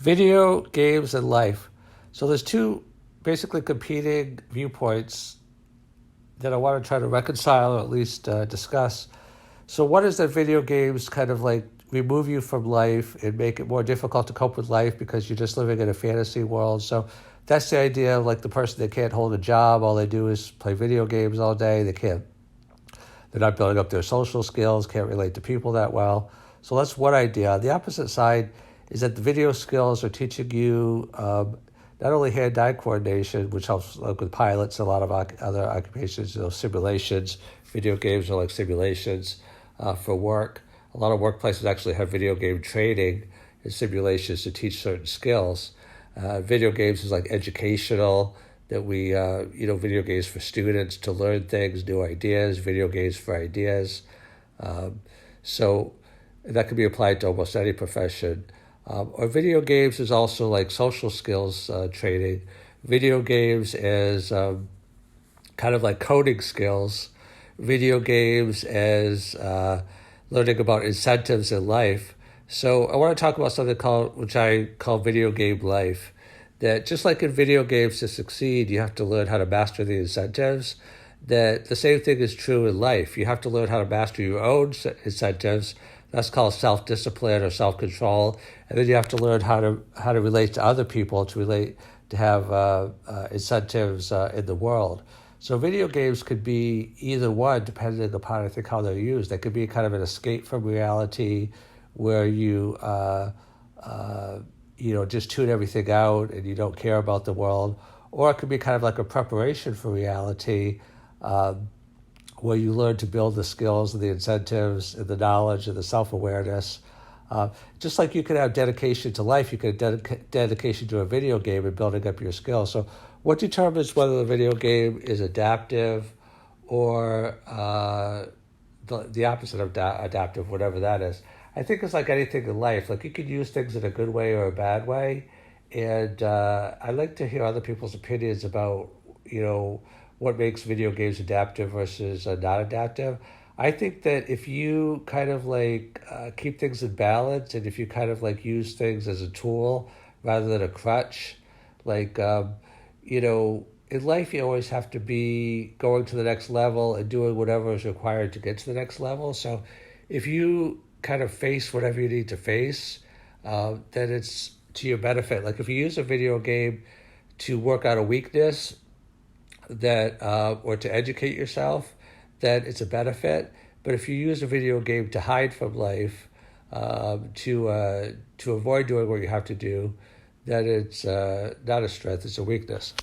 Video games and life. So there's two basically competing viewpoints that I want to try to reconcile or at least discuss. So one is that video games kind of like remove you from life and make it more difficult to cope with life because you're just living in a fantasy world. So that's the idea of like the person that can't hold a job, all they do is play video games all day. They're not building up their social skills, can't relate to people that well. So that's one idea. The opposite side is that the video skills are teaching you not only hand-eye coordination, which helps with pilots and a lot of other occupations, simulations. Video games are like simulations for work. A lot of workplaces actually have video game training and simulations to teach certain skills. Video games is like educational, that we, video games for students to learn things, new ideas, video games for ideas. So that can be applied to almost any profession. Or video games is also like social skills training. Video games is kind of like coding skills. Video games as learning about incentives in life. So I want to talk about something which I call video game life. That just like in video games, to succeed, you have to learn how to master the incentives. That the same thing is true in life. You have to learn how to master your own incentives. That's called self-discipline or self-control. And then you have to learn how to relate to other people, to have incentives in the world. So video games could be either one, depending upon, I think, how they're used. They could be kind of an escape from reality where you, just tune everything out and you don't care about the world. Or it could be kind of like a preparation for reality, where you learn to build the skills and the incentives and the knowledge and the self-awareness. Just like you could have dedication to life, you could have dedication to a video game and building up your skills. So what determines whether the video game is adaptive or the opposite of adaptive, whatever that is? I think it's like anything in life. Like you could use things in a good way or a bad way. And I like to hear other people's opinions about, what makes video games adaptive versus not adaptive. I think that if you kind of like keep things in balance and if you kind of like use things as a tool rather than a crutch, like, in life you always have to be going to the next level and doing whatever is required to get to the next level. So if you kind of face whatever you need to face, then it's to your benefit. Like if you use a video game to work out a weakness, or to educate yourself, then it's a benefit. But if you use a video game to hide from life, to avoid doing what you have to do, then it's not a strength, it's a weakness.